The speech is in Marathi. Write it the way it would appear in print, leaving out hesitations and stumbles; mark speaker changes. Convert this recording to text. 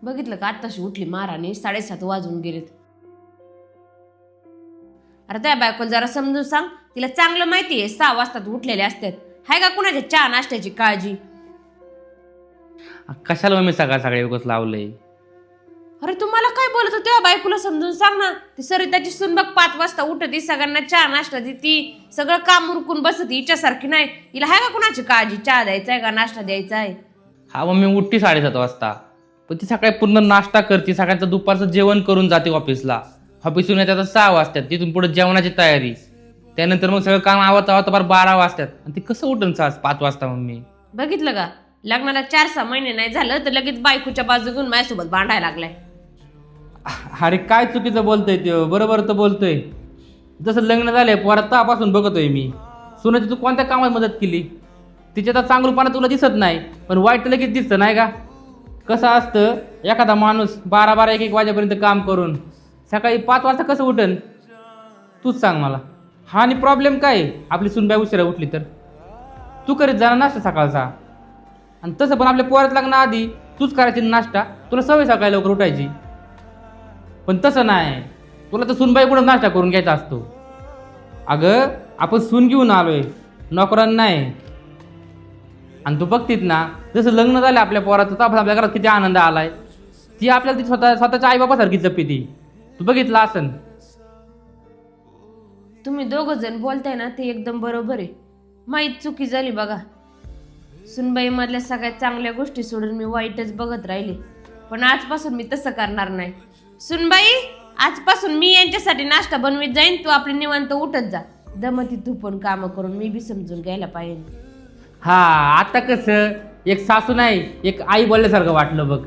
Speaker 1: बघितलं का आत्ताशी उठली महाराणी 7:30 वाजून गेलेत. अरे त्या बायकोला जरा समजून सांग, तिला चांगलं माहिती आहे 6 वाजता उठलेले असतात. हाय का कुणाच्या चहा नाश्त्याची काळजी?
Speaker 2: कशाला मी सकाळ सकाळी उगाच लावलंय?
Speaker 1: अरे तुम्हाला काय बोलत होते बायकोला समजून सांग ना. ती सरिताची सून बघ 5 वाजता उठती, सगळ्यांना चहा नाश्ता देती, सगळं काम उरकून बसती. हिच्यासारखी नाही. हिला हाय का कुणाची काळजी? चहा द्यायचा आहे का नाश्ता द्यायचा आहे?
Speaker 2: हा मम्मी उठती 7:30 वाजता, पण ती सकाळी पूर्ण नाश्ता करते, सकाळचं दुपारचं जेवण करून जाते ऑफिसला. ऑफिसून येतात 6 वाजतात, तिथून पुढे जेवणाची तयारी, त्यानंतर मग सगळं काम आवडता आवडता 12 वाजतात. आणि ती कसं उठून 5 वाजता मम्मी?
Speaker 1: बघितलं का, लग्नाला 4-6 महिने नाही झालं तर लगेच बायकोच्या बाजू घेऊन माझ्यासोबत भांडायला लागलाय.
Speaker 2: अरे काय चुकीचं बोलतोय तो, बरोबर तर बोलतोय. जसं लग्न झालंय पोरात तेव्हापासून बघतोय मी, सुनाची तू कोणत्या कामात मदत केली? तिच्या तर चांगलपणा तुला दिसत नाही, पण वाईट तर लगेच दिसतं नाही का? कसं असतं, एखादा माणूस 12-12, 1-1 वाजेपर्यंत काम करून सकाळी 5 वाजता कसं उठन? तूच सांग मला. हा आणि प्रॉब्लेम काय आहे? आपली सुनबाई उशिरा उठली तर तू करीत जाणार नाश्ता सकाळचा. आणि तसं पण आपल्या पोरात लग्नाआधी तूच करायची नाश्ता, तुला सवय सकाळी लवकर उठायची. पण तसं नाही, तुला तर सुनबाई कुठं नाश्ता करून घ्यायचा असतो. अगं आपण सून घेऊन आलोय, नोकरांना नाही. आणि तू बघतीत ना, जसं लग्न झालं आपल्या पोराचं तर आपल्या घरात किती आनंद आलाय. ती आपल्याला ती स्वतःच्या आईबापासारखी जपी ती. तू बघितलं असन.
Speaker 1: तुम्ही दोघं जण बोलताय ना ते एकदम बरोबर आहे. माहीत चुकी झाली बघा. सुनबाई मधल्या सगळ्यात चांगल्या गोष्टी सोडून मी वाईटच बघत राहिले. पण आजपासून मी तसं करणार नाही. सुनबाई, आजपासून मी यांच्यासाठी नाश्ता बनवीत जाईन, तू आपली निवांत उठत जा. दमती तू पण कामं करून, मी बी समजून घ्यायला पाहिजे.
Speaker 2: हा आता कसं एक सासू नाही एक आई बोलल्यासारखं वाटलं बघ.